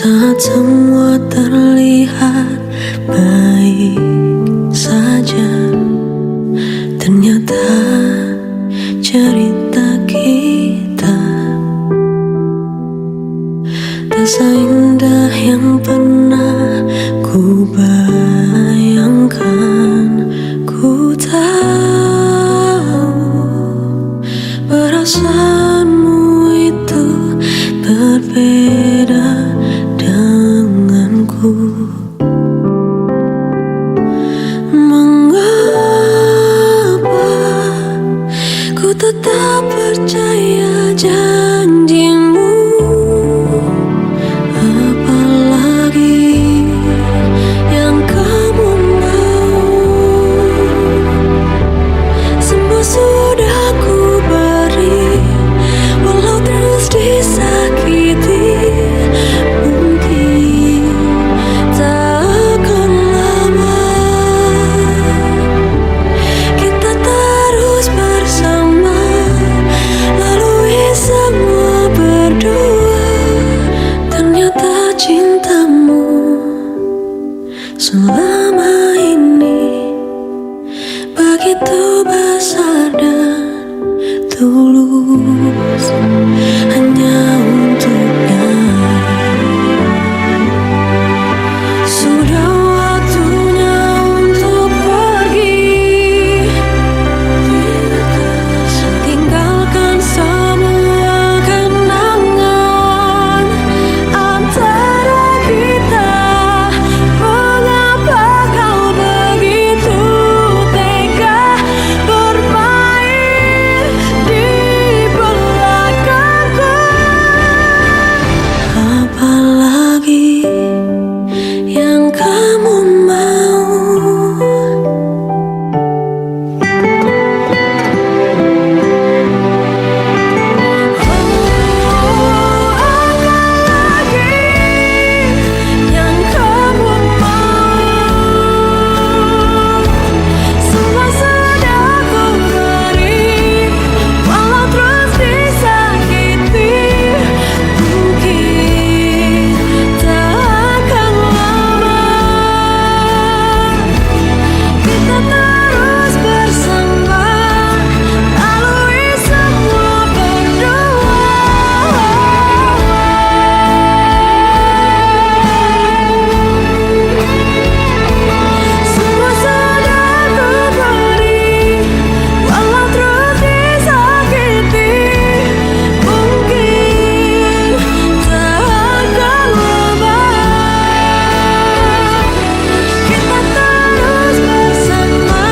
Saat semua terlihat baik saja, ternyata cerita kita tak seindah yang pernah ku bayangkan. Ku tahu perasaanmu itu berbeda denganku. Mengapa ku tetap percaya janjimu? Apalagi yang kamu mau. Semua sudah ku beri, walau terus disakiti. Mungkin tak akan lama kita terus bersama, lalui semua berdua. Ternyata cintamu selama ini begitu besar dan tulus, hanya untuknya. Sudah waktunya untuk pergi, tinggalkan semua kenangan antara kita. Mengapa kau begitu tega bermain di belakangku? Apalagi yang kamu mau. Apalagi yang kamu mau. Semua sudah ku beri, walau terus disakiti. Mungkin tak akan lama kita terus bersama, lalui semua berdua. Semua sudah ku beri, walau terus disakiti. Mungkin tak akan lama kita terus bersama,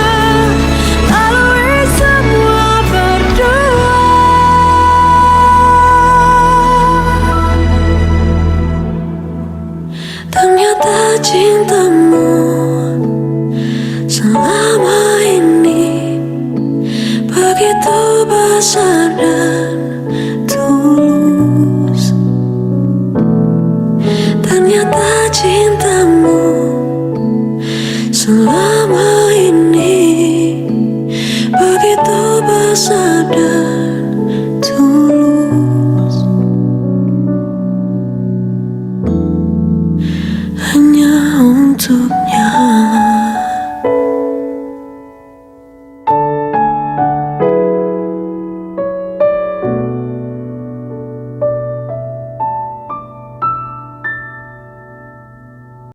lalui semua berdua. Ternyata cintamu selama ini begitu besar dan tulus. Ternyata cintamu selama ini begitu besar dan